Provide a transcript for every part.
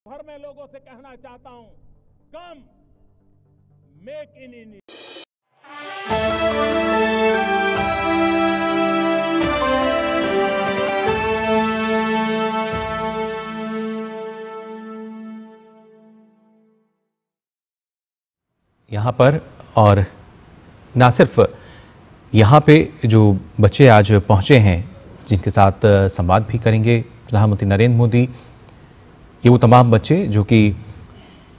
भर में लोगों से कहना चाहता हूं, कम मेक इन इंडिया। यहाँ पर और ना सिर्फ यहाँ पे जो बच्चे आज पहुँचे हैं जिनके साथ संवाद भी करेंगे प्रधानमंत्री नरेंद्र मोदी, ये वो तमाम बच्चे जो कि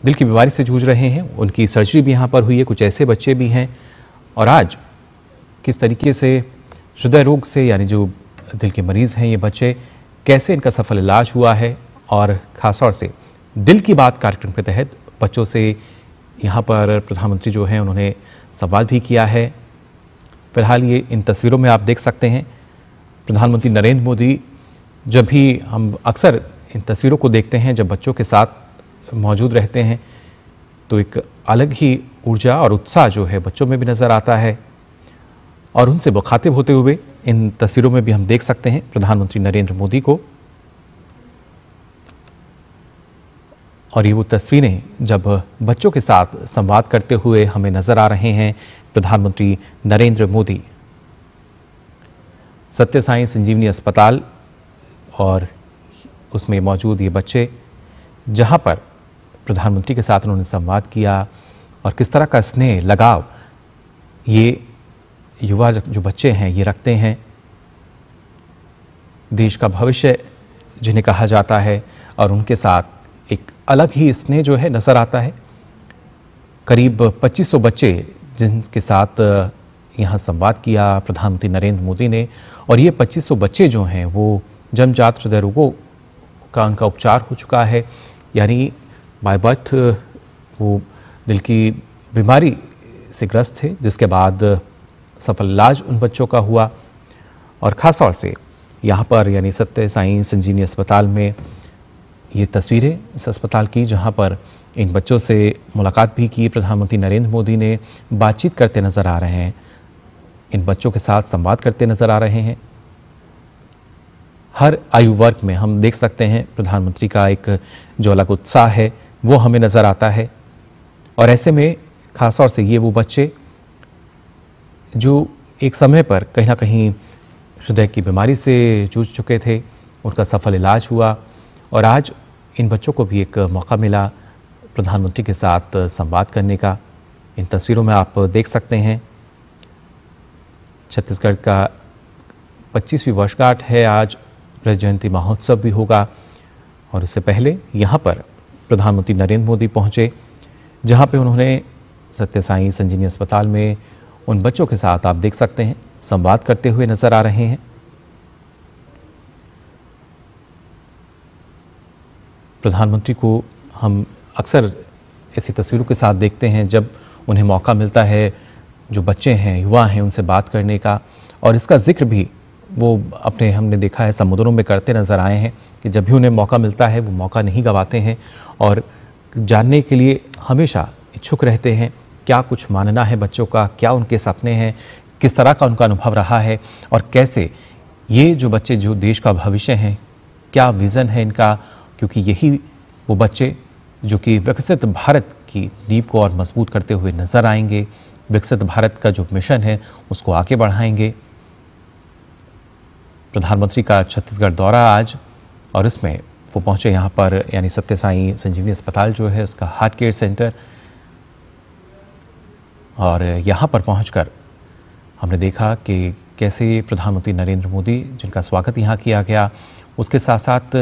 दिल की बीमारी से जूझ रहे हैं, उनकी सर्जरी भी यहाँ पर हुई है। कुछ ऐसे बच्चे भी हैं और आज किस तरीके से हृदय रोग से, यानी जो दिल के मरीज़ हैं ये बच्चे, कैसे इनका सफल इलाज हुआ है और ख़ासतौर से दिल की बात कार्यक्रम के तहत बच्चों से यहाँ पर प्रधानमंत्री जो हैं उन्होंने संवाद भी किया है। फिलहाल ये इन तस्वीरों में आप देख सकते हैं प्रधानमंत्री नरेंद्र मोदी, जब भी हम अक्सर इन तस्वीरों को देखते हैं जब बच्चों के साथ मौजूद रहते हैं तो एक अलग ही ऊर्जा और उत्साह जो है बच्चों में भी नज़र आता है और उनसे मुखातिब होते हुए इन तस्वीरों में भी हम देख सकते हैं प्रधानमंत्री नरेंद्र मोदी को। और ये वो तस्वीरें जब बच्चों के साथ संवाद करते हुए हमें नज़र आ रहे हैं प्रधानमंत्री नरेंद्र मोदी। सत्य साई संजीवनी अस्पताल और उसमें मौजूद ये बच्चे, जहां पर प्रधानमंत्री के साथ उन्होंने संवाद किया और किस तरह का स्नेह लगाव ये युवा जो बच्चे हैं ये रखते हैं। देश का भविष्य जिन्हें कहा जाता है और उनके साथ एक अलग ही स्नेह जो है नज़र आता है। करीब 2500 बच्चे जिनके साथ यहाँ संवाद किया प्रधानमंत्री नरेंद्र मोदी ने, और ये 2500 बच्चे जो हैं वो जन्मजात हृदय रोगों का उनका उपचार हो चुका है, यानी बाय बर्थ वो दिल की बीमारी से ग्रस्त थे, जिसके बाद सफल इलाज उन बच्चों का हुआ। और ख़ास तौर से यहाँ पर यानी सत्य साई संजीवनी अस्पताल में ये तस्वीरें इस अस्पताल की, जहाँ पर इन बच्चों से मुलाकात भी की प्रधानमंत्री नरेंद्र मोदी ने, बातचीत करते नज़र आ रहे हैं, इन बच्चों के साथ संवाद करते नज़र आ रहे हैं। हर आयु वर्ग में हम देख सकते हैं प्रधानमंत्री का एक जो अलग उत्साह है वो हमें नज़र आता है। और ऐसे में ख़ास तौर से ये वो बच्चे जो एक समय पर कहीं ना कहीं हृदय की बीमारी से जूझ चुके थे, उनका सफल इलाज हुआ और आज इन बच्चों को भी एक मौका मिला प्रधानमंत्री के साथ संवाद करने का। इन तस्वीरों में आप देख सकते हैं छत्तीसगढ़ का 25वीं वर्षगांठ है आज, रजत जयंती महोत्सव भी होगा और उससे पहले यहाँ पर प्रधानमंत्री नरेंद्र मोदी पहुँचे, जहाँ पे उन्होंने सत्य साई संजीवनी अस्पताल में उन बच्चों के साथ आप देख सकते हैं संवाद करते हुए नज़र आ रहे हैं। प्रधानमंत्री को हम अक्सर ऐसी तस्वीरों के साथ देखते हैं जब उन्हें मौका मिलता है जो बच्चे हैं, युवा हैं, उनसे बात करने का, और इसका जिक्र भी वो अपने हमने देखा है समुद्रों में करते नज़र आए हैं कि जब भी उन्हें मौका मिलता है वो मौका नहीं गंवाते हैं और जानने के लिए हमेशा इच्छुक रहते हैं क्या कुछ मानना है बच्चों का, क्या उनके सपने हैं, किस तरह का उनका अनुभव रहा है और कैसे ये जो बच्चे जो देश का भविष्य हैं, क्या विज़न है इनका, क्योंकि यही वो बच्चे जो कि विकसित भारत की नींव को और मजबूत करते हुए नज़र आएंगे, विकसित भारत का जो मिशन है उसको आगे बढ़ाएंगे। प्रधानमंत्री का छत्तीसगढ़ दौरा आज, और इसमें वो पहुंचे यहाँ पर यानी सत्य साई संजीवनी अस्पताल जो है उसका हार्ट केयर सेंटर, और यहाँ पर पहुंचकर हमने देखा कि कैसे प्रधानमंत्री नरेंद्र मोदी जिनका स्वागत यहाँ किया गया, उसके साथ साथ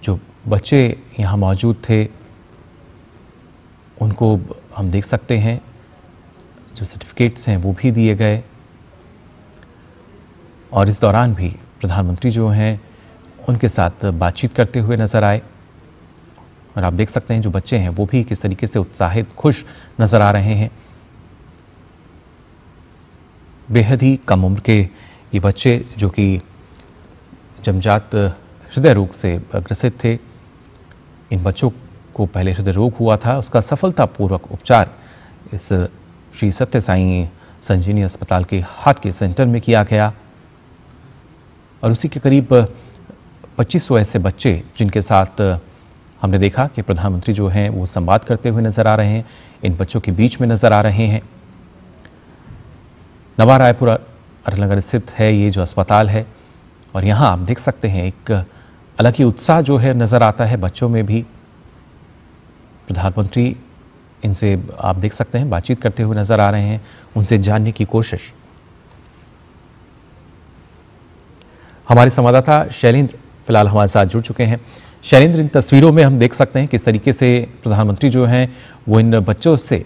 जो बच्चे यहाँ मौजूद थे उनको हम देख सकते हैं जो सर्टिफिकेट्स हैं वो भी दिए गए। और इस दौरान भी प्रधानमंत्री जो हैं उनके साथ बातचीत करते हुए नज़र आए और आप देख सकते हैं जो बच्चे हैं वो भी किस तरीके से उत्साहित, खुश नज़र आ रहे हैं। बेहद ही कम उम्र के ये बच्चे जो कि जन्मजात हृदय रोग से ग्रसित थे, इन बच्चों को पहले हृदय रोग हुआ था, उसका सफलतापूर्वक उपचार इस श्री सत्य साई संजीवनी अस्पताल के हार्ट केयर सेंटर में किया गया। और उसी के करीब 2500 ऐसे बच्चे जिनके साथ हमने देखा कि प्रधानमंत्री जो हैं वो संवाद करते हुए नजर आ रहे हैं, इन बच्चों के बीच में नजर आ रहे हैं। नवा रायपुर अटलनगर स्थित है ये जो अस्पताल है, और यहाँ आप देख सकते हैं एक अलग ही उत्साह जो है नजर आता है बच्चों में भी। प्रधानमंत्री इनसे आप देख सकते हैं बातचीत करते हुए नजर आ रहे हैं, उनसे जानने की कोशिश। हमारे संवाददाता शैलेंद्र फिलहाल हमारे साथ जुड़ चुके हैं। शैलेंद्र, इन तस्वीरों में हम देख सकते हैं किस तरीके से प्रधानमंत्री जो हैं वो इन बच्चों से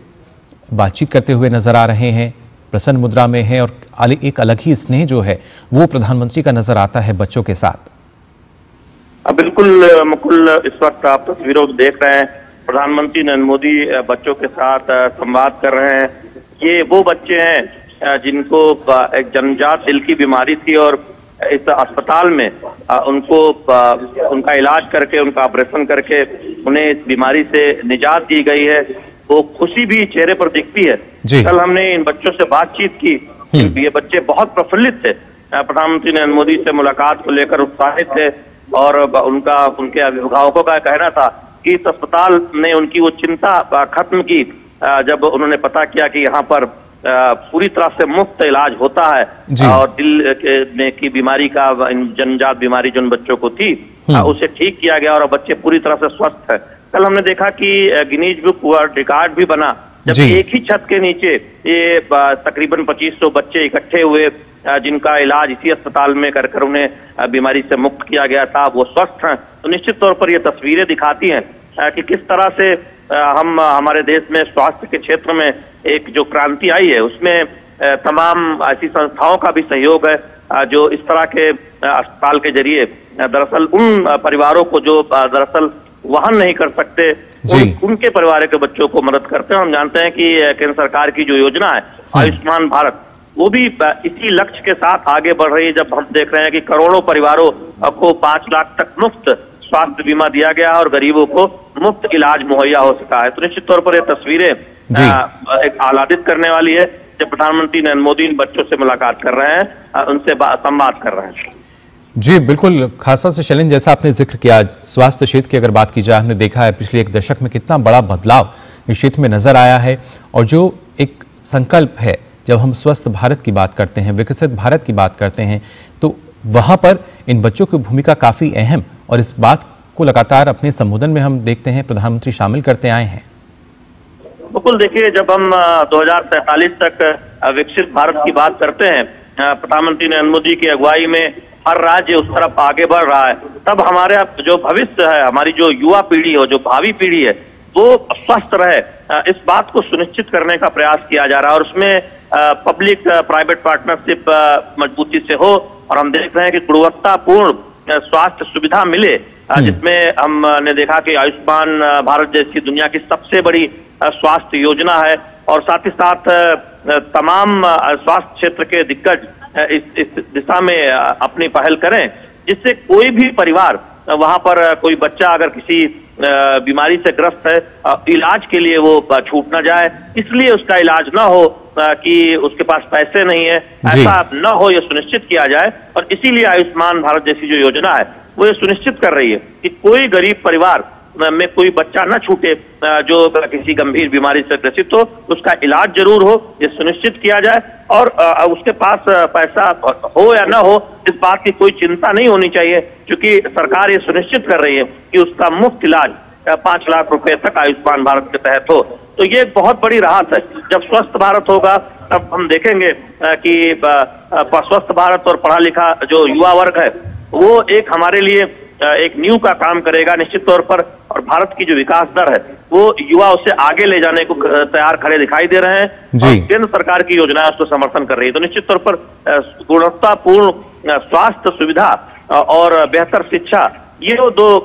बातचीत करते हुए नजर आ रहे हैं, प्रसन्न मुद्रा में है, और एक अलग ही स्नेह जो है वो प्रधानमंत्री का नजर आता है बच्चों के साथ। बिल्कुल मुकुल, इस वक्त आप तस्वीरों को देख रहे हैं, प्रधानमंत्री नरेंद्र मोदी बच्चों के साथ संवाद कर रहे हैं। ये वो बच्चे हैं जिनको एक जन्मजात दिल की बीमारी थी, और इस अस्पताल में उनका इलाज करके, उनका ऑपरेशन करके उन्हें इस बीमारी से निजात दी गई है। वो खुशी भी चेहरे पर दिखती है। कल हमने इन बच्चों से बातचीत की, ये बच्चे बहुत प्रफुल्लित थे, प्रधानमंत्री नरेंद्र मोदी से मुलाकात को लेकर उत्साहित थे, और उनके अभिभावकों का कहना था कि इस अस्पताल ने उनकी वो चिंता खत्म की जब उन्होंने पता किया कि यहाँ पर पूरी तरह से मुफ्त इलाज होता है, और दिल की बीमारी का, जन्मजात बीमारी जो उन बच्चों को थी उसे ठीक किया गया, और बच्चे पूरी तरह से स्वस्थ है। कल हमने देखा कि गिनीज बुक वर्ल्ड रिकॉर्ड भी बना, जब एक ही छत के नीचे ये तकरीबन 2500 बच्चे इकट्ठे हुए, जिनका इलाज इसी अस्पताल में कर उन्हें बीमारी से मुक्त किया गया था, वो स्वस्थ हैं। तो निश्चित तौर पर ये तस्वीरें दिखाती हैं कि किस तरह से हमारे देश में स्वास्थ्य के क्षेत्र में एक जो क्रांति आई है, उसमें तमाम ऐसी संस्थाओं का भी सहयोग है जो इस तरह के अस्पताल के जरिए दरअसल उन परिवारों को जो दरअसल वहन नहीं कर सकते, उनके परिवार के बच्चों को मदद करते हैं। हम जानते हैं कि केंद्र सरकार की जो योजना है आयुष्मान भारत, वो भी इसी लक्ष्य के साथ आगे बढ़ रही है। जब हम देख रहे हैं कि करोड़ों परिवारों को 5 लाख तक मुफ्त स्वास्थ्य बीमा दिया गया है और गरीबों को मुफ्त इलाज मुहैया हो सका है, तो निश्चित तौर पर ये तस्वीरें एक आह्लादित करने वाली है। जब प्रधानमंत्री नरेंद्र मोदी इन बच्चों से मुलाकात कर रहे हैं, उनसे संवाद कर रहे हैं। जी बिल्कुल, खासतौर से शैलेंद्र, जैसा आपने जिक्र किया, स्वास्थ्य क्षेत्र की अगर बात की जाए, हमने देखा है पिछले एक दशक में कितना बड़ा बदलाव इस क्षेत्र में नजर आया है, और जो एक संकल्प है, जब हम स्वस्थ भारत की बात करते हैं, विकसित भारत की बात करते हैं, तो वहां पर इन बच्चों की भूमिका काफी अहम, और इस बात को लगातार अपने संबोधन में हम देखते हैं प्रधानमंत्री शामिल करते आए हैं। बिल्कुल, देखिए, जब हम 2047 तक विकसित भारत की बात करते हैं, प्रधानमंत्री नरेंद्र मोदी की अगुवाई में हर राज्य उस तरफ आगे बढ़ रहा है, तब हमारे जो भविष्य है, हमारी जो युवा पीढ़ी हो, जो भावी पीढ़ी है, वो स्वस्थ रहे, इस बात को सुनिश्चित करने का प्रयास किया जा रहा है, और उसमें पब्लिक प्राइवेट पार्टनरशिप मजबूती से हो, और हम देख रहे हैं कि गुणवत्तापूर्ण स्वास्थ्य सुविधा मिले, जिसमें हमने देखा कि आयुष्मान भारत जैसी दुनिया की सबसे बड़ी स्वास्थ्य योजना है, और साथ ही साथ तमाम स्वास्थ्य क्षेत्र के दिग्गज इस दिशा में अपनी पहल करें, जिससे कोई भी परिवार, वहां पर कोई बच्चा अगर किसी बीमारी से ग्रस्त है, इलाज के लिए वो छूट ना जाए, इसलिए उसका इलाज ना हो कि उसके पास पैसे नहीं है, ऐसा न हो, ये सुनिश्चित किया जाए। और इसीलिए आयुष्मान भारत जैसी जो योजना है वो ये सुनिश्चित कर रही है कि कोई गरीब परिवार में कोई बच्चा न छूटे जो किसी गंभीर बीमारी से ग्रसित हो, उसका इलाज जरूर हो, ये सुनिश्चित किया जाए, और उसके पास पैसा हो या ना हो, इस बात की कोई चिंता नहीं होनी चाहिए, क्योंकि सरकार ये सुनिश्चित कर रही है कि उसका मुफ्त इलाज 5 लाख रुपए तक आयुष्मान भारत के तहत हो। तो ये एक बहुत बड़ी राहत है। जब स्वस्थ भारत होगा, तब हम देखेंगे कि स्वस्थ भारत और पढ़ा लिखा जो युवा वर्ग है, वो एक हमारे लिए एक नींव का काम करेगा निश्चित तौर पर, और भारत की जो विकास दर है वो युवा उसे आगे ले जाने को तैयार खड़े दिखाई दे रहे हैं, और केंद्र सरकार की योजना उसको समर्थन कर रही है। तो निश्चित तौर पर गुणवत्तापूर्ण स्वास्थ्य सुविधा और बेहतर शिक्षा, ये वो 2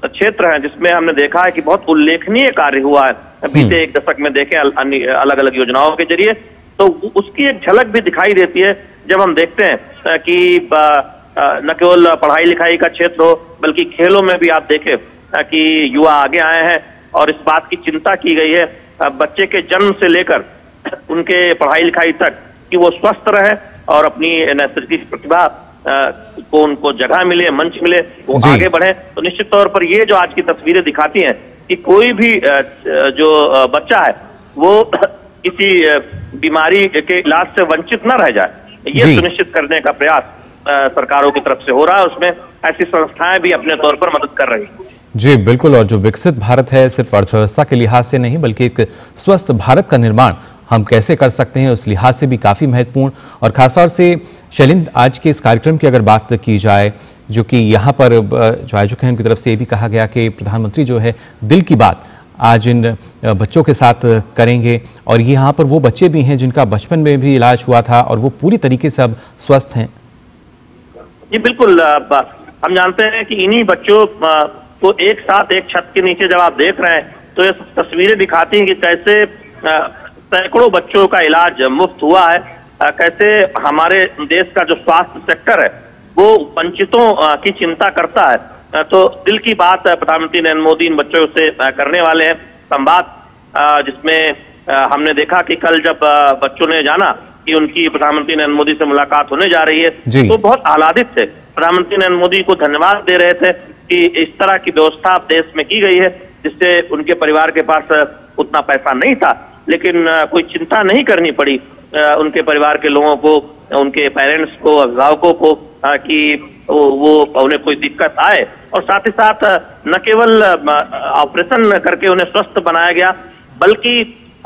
क्षेत्र हैं जिसमें हमने देखा है कि बहुत उल्लेखनीय कार्य हुआ है बीते एक दशक में। देखें अलग अलग योजनाओं के जरिए, तो उसकी एक झलक भी दिखाई देती है जब हम देखते हैं कि न केवल पढ़ाई लिखाई का क्षेत्र हो, बल्कि खेलों में भी आप देखें कि युवा आगे आए हैं, और इस बात की चिंता की गई है बच्चे के जन्म से लेकर उनके पढ़ाई लिखाई तक कि वो स्वस्थ रहे और अपनी नैसर्गिक प्रतिभा को उनको जगह मिले, मंच मिले, वो आगे बढ़े। तो निश्चित तौर पर ये जो आज की तस्वीरें दिखाती हैं कि कोई भी जो बच्चा है वो किसी बीमारी के इलाज से वंचित न रह जाए, ये सुनिश्चित करने का प्रयास सरकारों की तरफ से हो रहा है। उसमें ऐसी संस्थाएं भी अपने तौर पर मदद कर रही हैं। जी बिल्कुल, और जो विकसित भारत है सिर्फ अर्थव्यवस्था के लिहाज से नहीं बल्कि एक स्वस्थ भारत का निर्माण हम कैसे कर सकते हैं उस लिहाज से भी काफ़ी महत्वपूर्ण। और खासतौर से शैलिंद, आज के इस कार्यक्रम की अगर बात की जाए, जो कि यहाँ पर जो आयोजक हैं उनकी तरफ से ये भी कहा गया कि प्रधानमंत्री जो है दिल की बात आज इन बच्चों के साथ करेंगे, और ये यहाँ पर वो बच्चे भी हैं जिनका बचपन में भी इलाज हुआ था और वो पूरी तरीके से अब स्वस्थ हैं। जी बिल्कुल, हम जानते हैं कि इन्हीं बच्चों को एक साथ एक छत के नीचे जब आप देख रहे हैं तो ये तस्वीरें दिखाती हैं कि कैसे सैकड़ों बच्चों का इलाज मुफ्त हुआ है, कैसे हमारे देश का जो स्वास्थ्य सेक्टर है वो वंचितों की चिंता करता है। तो दिल की बात प्रधानमंत्री नरेंद्र मोदी इन बच्चों से करने वाले हैं संवाद, जिसमें हमने देखा कि कल जब बच्चों ने जाना कि उनकी प्रधानमंत्री नरेंद्र मोदी से मुलाकात होने जा रही है तो बहुत आह्लादित थे, प्रधानमंत्री नरेंद्र मोदी को धन्यवाद दे रहे थे कि इस तरह की व्यवस्था देश में की गई है जिससे उनके परिवार के पास उतना पैसा नहीं था, लेकिन कोई चिंता नहीं करनी पड़ी उनके परिवार के लोगों को, उनके पेरेंट्स को, अभिभावकों को कि वो उन्हें कोई दिक्कत आए। और साथ ही साथ न केवल ऑपरेशन करके उन्हें स्वस्थ बनाया गया बल्कि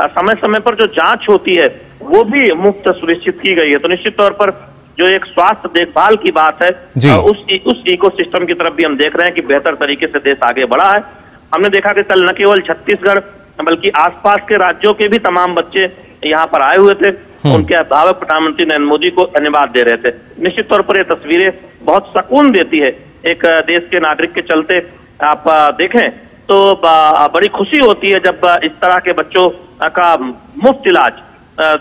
समय समय पर जो जांच होती है वो भी मुफ्त सुनिश्चित की गई है। तो निश्चित तौर पर जो एक स्वास्थ्य देखभाल की बात है उस इकोसिस्टम की तरफ भी हम देख रहे हैं कि बेहतर तरीके से देश आगे बढ़ा है। हमने देखा कि कल न केवल छत्तीसगढ़ बल्कि आसपास के राज्यों के भी तमाम बच्चे यहाँ पर आए हुए थे, उनके अभिभावक प्रधानमंत्री नरेंद्र मोदी को धन्यवाद दे रहे थे। निश्चित तौर पर ये तस्वीरें बहुत सुकून देती है, एक देश के नागरिक के चलते आप देखें तो बड़ी खुशी होती है जब इस तरह के बच्चों का मुफ्त इलाज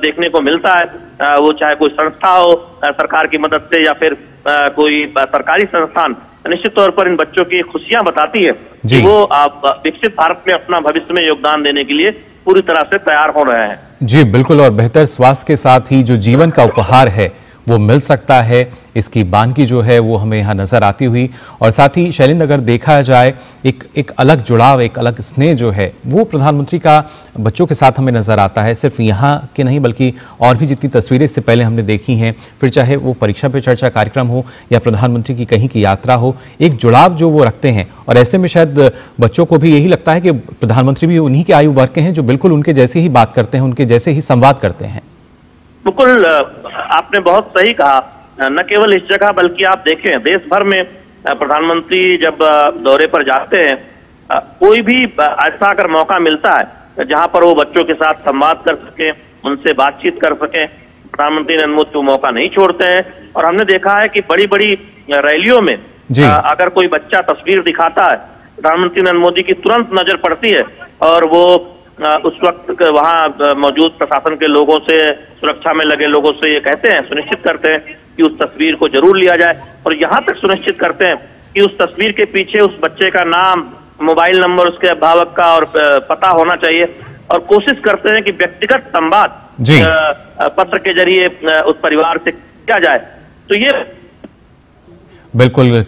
देखने को मिलता है, वो चाहे कोई संस्था हो सरकार की मदद से या फिर कोई सरकारी संस्थान। निश्चित तौर पर इन बच्चों की खुशियां बताती है कि वो विकसित भारत में अपना भविष्य में योगदान देने के लिए पूरी तरह से तैयार हो रहे हैं। जी बिल्कुल, और बेहतर स्वास्थ्य के साथ ही जो जीवन का उपहार है वो मिल सकता है, इसकी बानगी जो है वो हमें यहाँ नजर आती हुई। और साथ ही शैलिंद, अगर देखा जाए एक अलग जुड़ाव, एक अलग स्नेह जो है वो प्रधानमंत्री का बच्चों के साथ हमें नजर आता है, सिर्फ यहाँ के नहीं बल्कि और भी जितनी तस्वीरें इससे पहले हमने देखी हैं, फिर चाहे वो परीक्षा पे चर्चा कार्यक्रम हो या प्रधानमंत्री की कहीं की यात्रा हो, एक जुड़ाव जो वो रखते हैं। और ऐसे में शायद बच्चों को भी यही लगता है कि प्रधानमंत्री भी उन्हीं के आयु वर्ग के हैं जो बिल्कुल उनके जैसे ही बात करते हैं, उनके जैसे ही संवाद करते हैं। बिल्कुल, आपने बहुत सही कहा। न केवल इस जगह बल्कि आप देखें देश भर में प्रधानमंत्री जब दौरे पर जाते हैं, कोई भी ऐसा अगर मौका मिलता है जहां पर वो बच्चों के साथ संवाद कर सके, उनसे बातचीत कर सके, प्रधानमंत्री नरेंद्र मोदी वो मौका नहीं छोड़ते हैं। और हमने देखा है कि बड़ी बड़ी रैलियों में अगर कोई बच्चा तस्वीर दिखाता है, प्रधानमंत्री नरेंद्र मोदी की तुरंत नजर पड़ती है और वो उस वक्त वहां मौजूद प्रशासन के लोगों से, सुरक्षा में लगे लोगों से ये कहते हैं, सुनिश्चित करते हैं कि उस तस्वीर को जरूर लिया जाए। और यहाँ तक सुनिश्चित करते हैं कि उस तस्वीर के पीछे उस बच्चे का नाम, मोबाइल नंबर, उसके अभिभावक का और पता होना चाहिए। और कोशिश करते हैं कि व्यक्तिगत संवाद पत्र के जरिए उस परिवार से किया जाए। तो ये बिल्कुल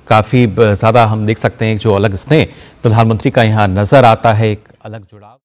काफी ज्यादा हम देख सकते हैं जो अलग स्नेह प्रधानमंत्री का यहाँ नजर आता है, एक अलग जुड़ाव।